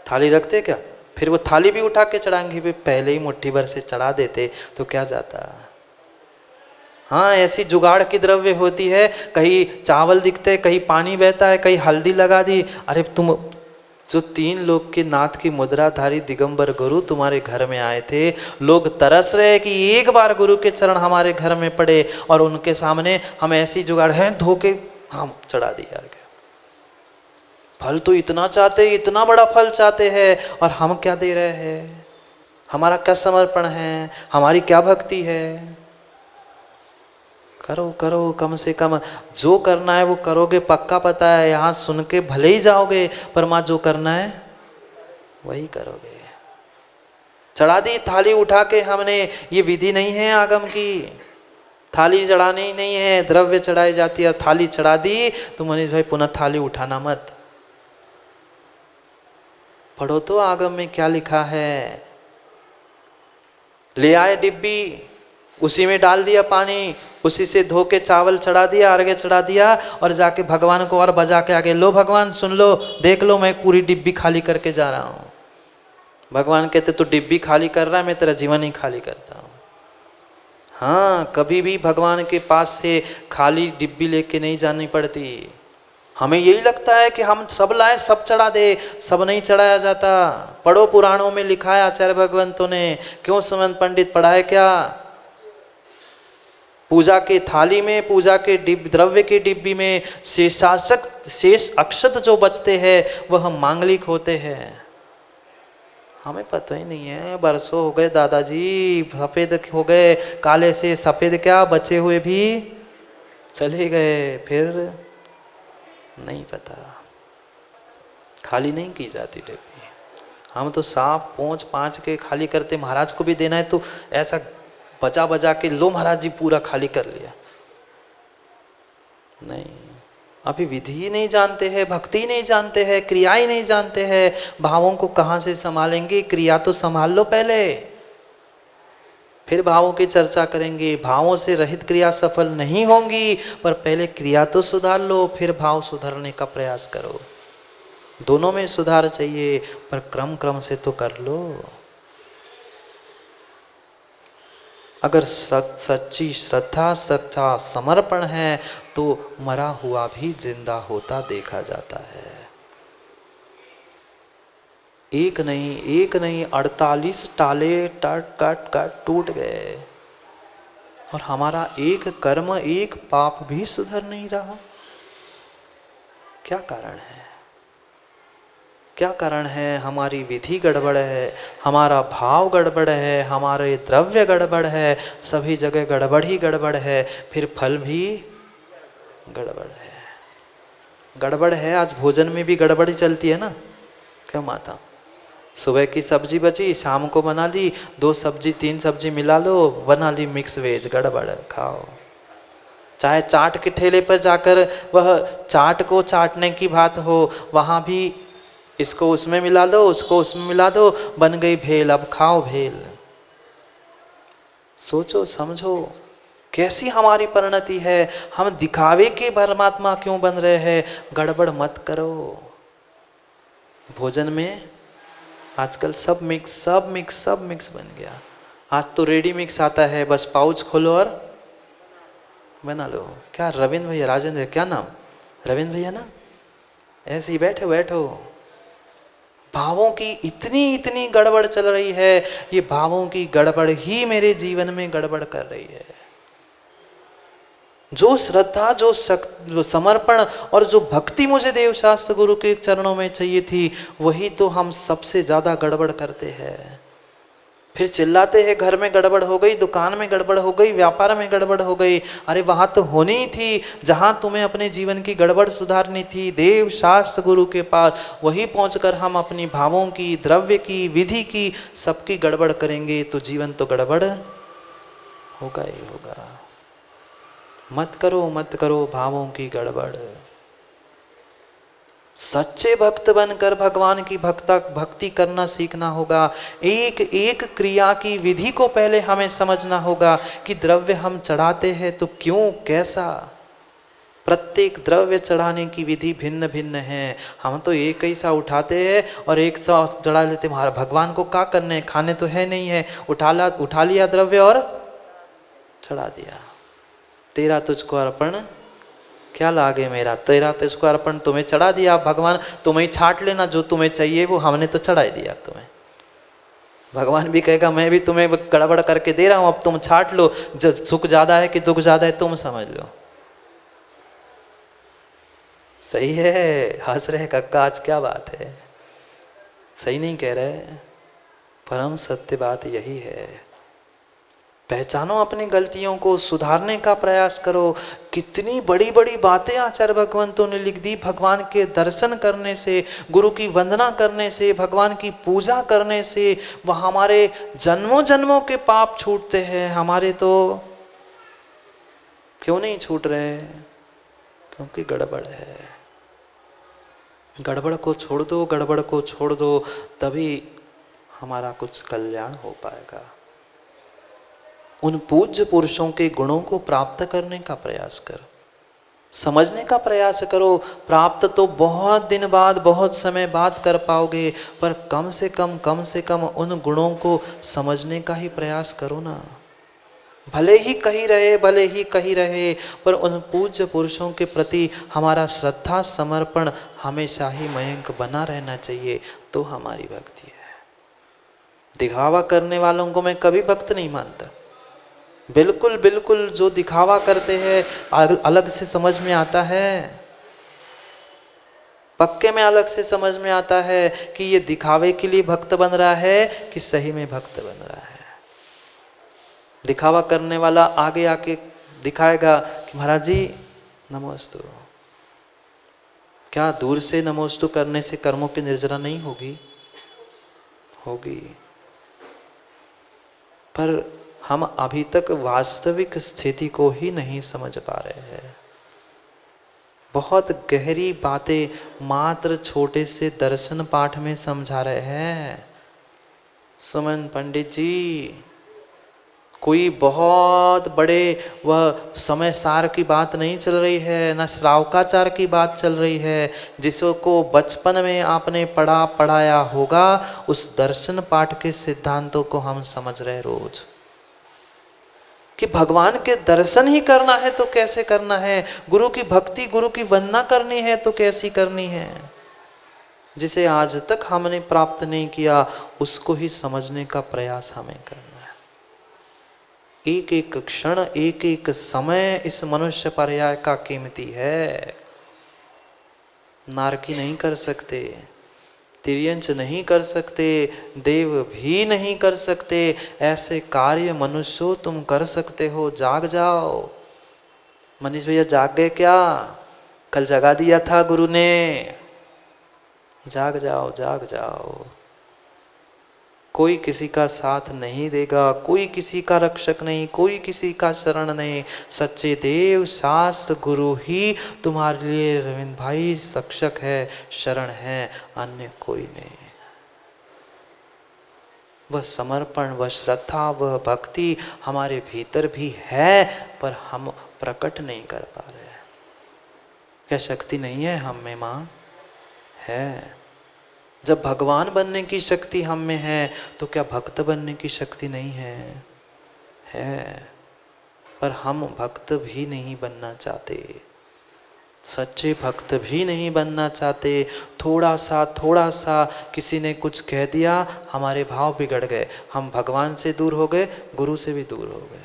थाली रखते क्या, फिर वो थाली भी उठा के चढ़ाएंगे। भी पहले ही मुट्ठी भर से चढ़ा देते तो क्या जाता। हाँ, ऐसी जुगाड़ की द्रव्य होती है, कहीं चावल दिखते, कहीं पानी बहता है, कहीं हल्दी लगा दी। अरे तुम जो 3 लोग के नाथ की मुद्राधारी दिगंबर गुरु तुम्हारे घर में आए थे, लोग तरस रहे कि एक बार गुरु के चरण हमारे घर में पड़े, और उनके सामने हम ऐसी जुगाड़ है धोके हम चढ़ा दिया। फल तो इतना चाहते, इतना बड़ा फल चाहते हैं, और हम क्या दे रहे हैं? हमारा क्या समर्पण है, हमारी क्या भक्ति है? करो करो, कम से कम जो करना है वो करोगे, पक्का पता है। यहाँ सुन के भले ही जाओगे, पर माँ जो करना है वही करोगे। चढ़ा दी थाली उठा के हमने, ये विधि नहीं है आगम की। थाली चढ़ानी नहीं है, द्रव्य चढ़ाई जाती है। थाली चढ़ा दी तो मनीष भाई पुनः थाली उठाना मत। पढ़ो तो आगम में क्या लिखा है। ले आए डिब्बी, उसी में डाल दिया पानी, उसी से धो के चावल चढ़ा दिया, अर्घ्य चढ़ा दिया, और जाके भगवान को और बजा के आगे, लो भगवान सुन लो, देख लो मैं पूरी डिब्बी खाली करके जा रहा हूँ। भगवान कहते तो डिब्बी खाली कर रहा है, मैं तेरा जीवन ही खाली करता हूँ। हाँ, कभी भी भगवान के पास से खाली डिब्बी लेके नहीं जानी पड़ती। हमें यही लगता है कि हम सब लाए, सब चढ़ा दे, सब नहीं चढ़ाया जाता। पढ़ो पुराणों में लिखा है आचार्य भगवंतों ने, क्यों सुमंत पंडित पढ़ाए क्या? पूजा के थाली में, पूजा के द्रव्य के डिब्बी में शेष अक्षत जो बचते हैं वह मांगलिक होते हैं। हमें पता ही नहीं है। बरसों हो गए दादाजी, सफेद हो गए, काले से सफेद क्या बचे हुए भी चले गए, फिर नहीं पता। खाली नहीं की जाती डिब्बी। हम तो साफ पोंछ पाँच के खाली करते। महाराज को भी देना है तो ऐसा बजा बजा के, लो महाराज जी पूरा खाली कर लिया। नहीं, अभी विधि ही नहीं जानते हैं, भक्ति ही नहीं जानते हैं, क्रिया ही नहीं जानते हैं, भावों को कहाँ से संभालेंगे? क्रिया तो संभाल लो पहले, फिर भावों की चर्चा करेंगे। भावों से रहित क्रिया सफल नहीं होंगी, पर पहले क्रिया तो सुधार लो, फिर भाव सुधारने का प्रयास करो। दोनों में सुधार चाहिए, पर क्रम क्रम से तो कर लो। अगर सच्ची श्रद्धा, सच्चा समर्पण है तो मरा हुआ भी जिंदा होता देखा जाता है। एक नहीं 48 टाले काट काट काट टूट गए, और हमारा एक कर्म, एक पाप भी सुधर नहीं रहा। क्या कारण है? क्या कारण है? हमारी विधि गड़बड़ है, हमारा भाव गड़बड़ है, हमारे द्रव्य गड़बड़ है, सभी जगह गड़बड़ ही गड़बड़ है, फिर फल भी गड़बड़ है। गड़बड़ है, आज भोजन में भी गड़बड़ी चलती है ना। क्यों माता? सुबह की सब्जी बची, शाम को बना ली, 2 सब्जी 3 सब्जी मिला लो, बना ली मिक्स वेज, गड़बड़, खाओ। चाहे चाट के ठेले पर जाकर वह चाट को चाटने की बात हो, वहाँ भी इसको उसमें मिला दो, उसको उसमें मिला दो, बन गई भेल, अब खाओ भेल। सोचो समझो कैसी हमारी परिणति है। हम दिखावे के परमात्मा क्यों बन रहे हैं? गड़बड़ मत करो। भोजन में आजकल सब मिक्स बन गया। आज तो रेडी मिक्स आता है, बस पाउच खोलो और बना लो। क्या रविंद्र भैया, राजेंद्र भैया, क्या नाम? रविंद्र भैया ना, ऐसे ही बैठो बैठो। भावों की इतनी गड़बड़ चल रही है, ये भावों की गड़बड़ ही मेरे जीवन में गड़बड़ कर रही है। जो श्रद्धा, जो समर्पण और जो भक्ति मुझे देव शास्त्र गुरु के चरणों में चाहिए थी, वही तो हम सबसे ज्यादा गड़बड़ करते हैं। फिर चिल्लाते हैं घर में गड़बड़ हो गई, दुकान में गड़बड़ हो गई, व्यापार में गड़बड़ हो गई। अरे वहां तो होनी ही थी जहां तुम्हें अपने जीवन की गड़बड़ सुधारनी थी, देव शास्त्र गुरु के पास। वहीं पहुंचकर हम अपनी भावों की, द्रव्य की, विधि की, सबकी गड़बड़ करेंगे तो जीवन तो गड़बड़ होगा ही होगा। मत करो भावों की गड़बड़। सच्चे भक्त बनकर भगवान की भक्ति करना सीखना होगा। एक एक क्रिया की विधि को पहले हमें समझना होगा कि द्रव्य हम चढ़ाते हैं तो क्यों, कैसा। प्रत्येक द्रव्य चढ़ाने की विधि भिन्न भिन्न है। हम तो एक ही सा उठाते हैं और एक सा चढ़ा लेते। हमारा भगवान को क्या करने, खाने तो है नहीं है, उठा लिया द्रव्य और चढ़ा दिया। तेरा तुझको अर्पण क्या लागे मेरा, तेरा तुझको अर्पण, तुम्हें चढ़ा दिया भगवान, तुम्हें छाट लेना, जो तुम्हें चाहिए वो हमने तो चढ़ा ही दिया तुम्हें। भगवान भी कहेगा मैं भी तुम्हें गड़बड़ करके दे रहा हूं, अब तुम छाट लो, सुख ज्यादा है कि दुख ज्यादा है तुम समझ लो। सही है, हंस रहे कक्का, आज क्या बात है? सही नहीं कह रहे, परम सत्य बात यही है। पहचानो अपनी गलतियों को, सुधारने का प्रयास करो। कितनी बड़ी बड़ी बातें आचार्य भगवंतों ने लिख दी। भगवान के दर्शन करने से, गुरु की वंदना करने से, भगवान की पूजा करने से वह हमारे जन्मों जन्मों के पाप छूटते हैं। हमारे तो क्यों नहीं छूट रहे? क्योंकि गड़बड़ है। गड़बड़ को छोड़ दो, गड़बड़ को छोड़ दो, तभी हमारा कुछ कल्याण हो पाएगा। उन पूज्य पुरुषों के गुणों को प्राप्त करने का प्रयास करो, समझने का प्रयास करो। प्राप्त तो बहुत दिन बाद, बहुत समय बाद कर पाओगे, पर कम से कम उन गुणों को समझने का ही प्रयास करो ना। भले ही कहीं रहे, पर उन पूज्य पुरुषों के प्रति हमारा श्रद्धा समर्पण हमेशा ही मयंक बना रहना चाहिए, तो हमारी भक्ति है। दिखावा करने वालों को मैं कभी भक्त नहीं मानता। बिल्कुल जो दिखावा करते हैं अलग से समझ में आता है, पक्के में अलग से समझ में आता है कि ये दिखावे के लिए भक्त बन रहा है कि सही में भक्त बन रहा है। दिखावा करने वाला आगे आके दिखाएगा कि महाराज जी नमोस्तु। क्या दूर से नमोस्तु करने से कर्मों की निर्जरा नहीं होगी? होगी। पर हम अभी तक वास्तविक स्थिति को ही नहीं समझ पा रहे हैं। बहुत गहरी बातें मात्र छोटे से दर्शन पाठ में समझा रहे हैं। सुमन पंडित जी, कोई बहुत बड़े वह समय सार की बात नहीं चल रही है, न श्रावकाचार की बात चल रही है। जिसको बचपन में आपने पढ़ाया होगा, उस दर्शन पाठ के सिद्धांतों को हम समझ रहे रोज, कि भगवान के दर्शन ही करना है तो कैसे करना है, गुरु की भक्ति, गुरु की वंदना करनी है तो कैसी करनी है। जिसे आज तक हमने प्राप्त नहीं किया, उसको ही समझने का प्रयास हमें करना है। एक एक क्षण, एक एक समय इस मनुष्य पर्याय का कीमती है। नारकी नहीं कर सकते, तिर्यंच नहीं कर सकते, देव भी नहीं कर सकते। ऐसे कार्य मनुष्यों तुम कर सकते हो। जाग जाओ। मनीष भैया जाग गए क्या? कल जगा दिया था गुरु ने। जाग जाओ, जाग जाओ। कोई किसी का साथ नहीं देगा, कोई किसी का रक्षक नहीं, कोई किसी का शरण नहीं। सच्चे देव शास्त्र गुरु ही तुम्हारे लिए रविंद्र भाई रक्षक है, शरण है, अन्य कोई नहीं। वह समर्पण, वह श्रद्धा, वह भक्ति हमारे भीतर भी है, पर हम प्रकट नहीं कर पा रहे। क्या शक्ति नहीं है हम में? माँ है। जब भगवान बनने की शक्ति हम में है, तो क्या भक्त बनने की शक्ति नहीं है? है। पर हम भक्त भी नहीं बनना चाहते, सच्चे भक्त भी नहीं बनना चाहते। थोड़ा सा किसी ने कुछ कह दिया, हमारे भाव बिगड़ गए, हम भगवान से दूर हो गए, गुरु से भी दूर हो गए।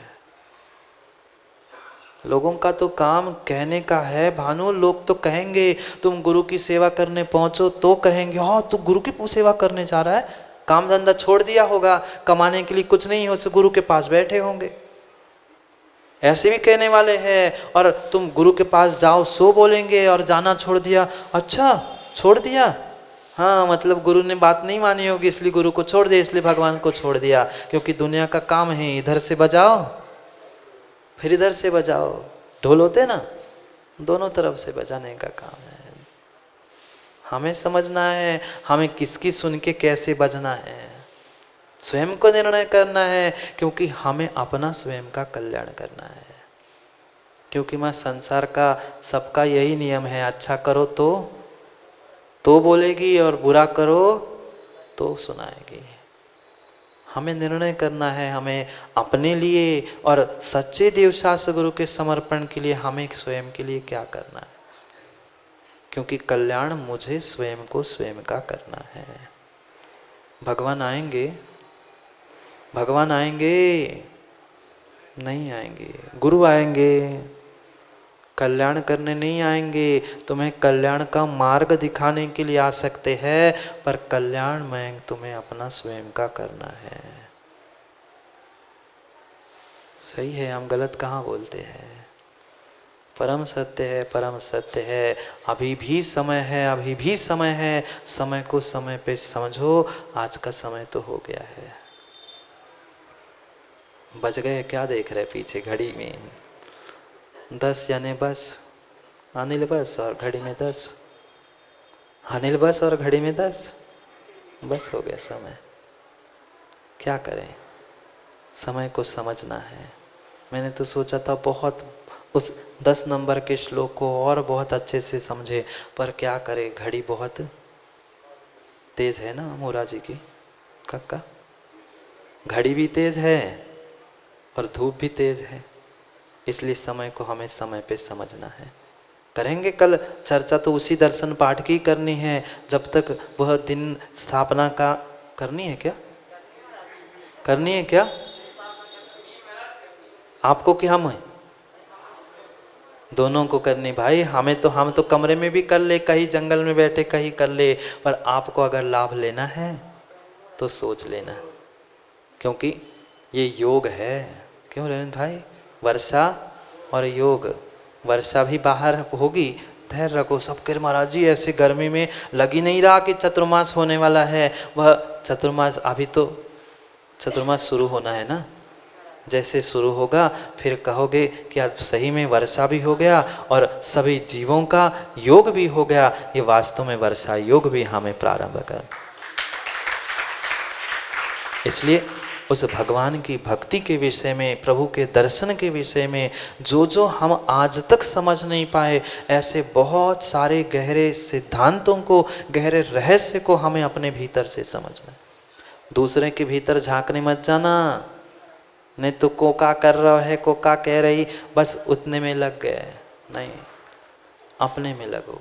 लोगों का तो काम कहने का है भानु। लोग तो कहेंगे तुम गुरु की सेवा करने पहुंचो तो कहेंगे हाँ तू गुरु की सेवा करने जा रहा है, काम धंधा छोड़ दिया होगा, कमाने के लिए कुछ नहीं हो तो गुरु के पास बैठे होंगे, ऐसे भी कहने वाले हैं। और तुम गुरु के पास जाओ सो बोलेंगे, और जाना छोड़ दिया। अच्छा छोड़ दिया, हाँ मतलब गुरु ने बात नहीं मानी होगी इसलिए गुरु को छोड़ दिया, इसलिए भगवान को छोड़ दिया। क्योंकि दुनिया का काम है इधर से बजाओ फिर इधर से बजाओ, ढोल होते ना, दोनों तरफ से बजाने का काम है। हमें समझना है हमें किसकी सुन के कैसे बजना है, स्वयं को निर्णय करना है। क्योंकि हमें अपना स्वयं का कल्याण करना है। क्योंकि माँ संसार का सबका यही नियम है, अच्छा करो तो बोलेगी और बुरा करो तो सुनाएगी। हमें निर्णय करना है, हमें अपने लिए और सच्चे देवशास्त्र गुरु के समर्पण के लिए हमें स्वयं के लिए क्या करना है। क्योंकि कल्याण मुझे स्वयं को स्वयं का करना है। भगवान आएंगे, भगवान आएंगे नहीं आएंगे, गुरु आएंगे, कल्याण करने नहीं आएंगे। तुम्हें कल्याण का मार्ग दिखाने के लिए आ सकते हैं, पर कल्याण में तुम्हें अपना स्वयं का करना है। सही है, हम गलत कहाँ बोलते हैं। परम सत्य है, परम सत्य है। अभी भी समय है, अभी भी समय है। समय को समय पे समझो। आज का समय तो हो गया है। बज गए क्या देख रहे पीछे घड़ी में? 10 यानी बस, अनिल बस और घड़ी में 10, अनिल बस और घड़ी में 10, बस हो गया समय। क्या करें, समय को समझना है। मैंने तो सोचा था बहुत उस 10 नंबर के श्लोक को और बहुत अच्छे से समझे, पर क्या करें, घड़ी बहुत तेज है ना मोरा जी की कक्का, घड़ी भी तेज है और धूप भी तेज है। इसलिए समय को हमें समय पे समझना है। करेंगे कल चर्चा, तो उसी दर्शन पाठ की करनी है। जब तक वह दिन स्थापना का करनी है क्या, करनी है क्या आपको कि हम हैं? दोनों को करनी भाई। हम तो कमरे में भी कर ले, कहीं जंगल में बैठे कहीं कर ले, पर आपको अगर लाभ लेना है तो सोच लेना, क्योंकि ये योग है। क्यों रविंद्र भाई? वर्षा और योग, वर्षा भी बाहर होगी, धैर्य रखो। सब कह महाराज जी ऐसे गर्मी में लग ही नहीं रहा कि चतुर्मास होने वाला है। वह चतुर्मास, अभी तो चतुर्मास शुरू होना है ना, जैसे शुरू होगा फिर कहोगे कि अब सही में वर्षा भी हो गया और सभी जीवों का योग भी हो गया, ये वास्तव में वर्षा योग भी हमें प्रारंभ कर। इसलिए उस भगवान की भक्ति के विषय में, प्रभु के दर्शन के विषय में जो जो हम आज तक समझ नहीं पाए, ऐसे बहुत सारे गहरे सिद्धांतों को, गहरे रहस्य को हमें अपने भीतर से समझना है। दूसरे के भीतर झांकने मत जाना, नहीं तो कोका कर रहा है, कोका कह रही, बस उतने में लग गए। नहीं, अपने में लगो,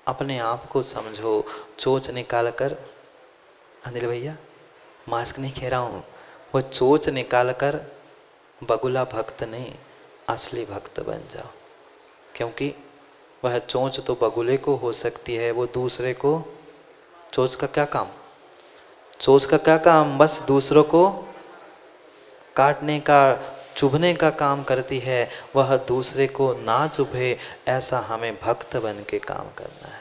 अपने आप को समझो। चोंच निकाल कर, अनिल भैया मास्क नहीं कह रहा हूँ, वो चोंच निकाल कर बगुला भक्त नहीं असली भक्त बन जाओ। क्योंकि वह चोंच तो बगुले को हो सकती है, वो दूसरे को, चोंच का क्या काम, चोंच का क्या काम, बस दूसरों को काटने का, चुभने का काम करती है। वह दूसरे को ना चुभे, ऐसा हमें भक्त बन के काम करना है।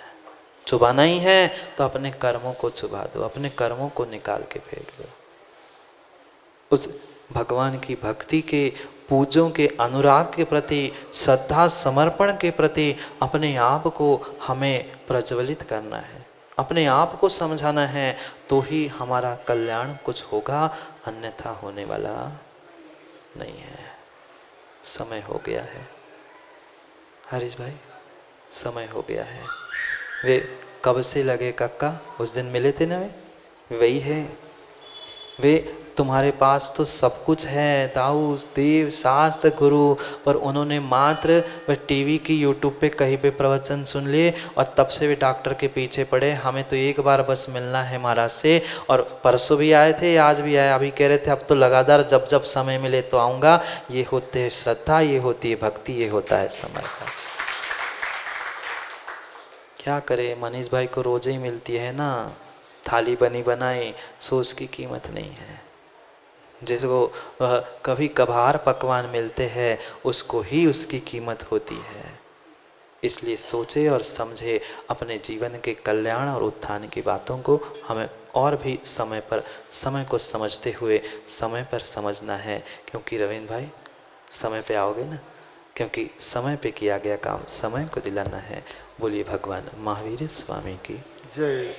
चुभाना ही है तो अपने कर्मों को चुभा दो, अपने कर्मों को निकाल के फेंक दो। उस भगवान की भक्ति के, पूजों के अनुराग के प्रति, श्रद्धा समर्पण के प्रति अपने आप को हमें प्रज्वलित करना है, अपने आप को समझाना है, तो ही हमारा कल्याण कुछ होगा, अन्यथा होने वाला नहीं है। समय हो गया है हरीश भाई, समय हो गया है। वे कब से लगे काका, उस दिन मिले थे ना, वे वही है। वे तुम्हारे पास तो सब कुछ है, दाऊ देव शास्त्र गुरु, पर उन्होंने मात्र वह टीवी की यूट्यूब पे कहीं पे प्रवचन सुन लिए और तब से वे डॉक्टर के पीछे पड़े। हमें तो एक बार बस मिलना है महाराज से, और परसों भी आए थे, आज भी आए, अभी कह रहे थे अब तो लगातार जब जब समय मिले तो आऊँगा। ये होते है श्रद्धा, ये होती है भक्ति, ये होता है समर्पण। क्या करे, मनीष भाई को रोज ही मिलती है ना, थाली बनी बनाई, सो उसकी कीमत नहीं है। जिसको कभी कभार पकवान मिलते हैं, उसको ही उसकी कीमत होती है। इसलिए सोचे और समझे, अपने जीवन के कल्याण और उत्थान की बातों को हमें और भी समय पर, समय को समझते हुए समय पर समझना है। क्योंकि रविंद्र भाई समय पे आओगे ना, क्योंकि समय पे किया गया काम समय को दिलाना है। बोलिए भगवान महावीर स्वामी की जय।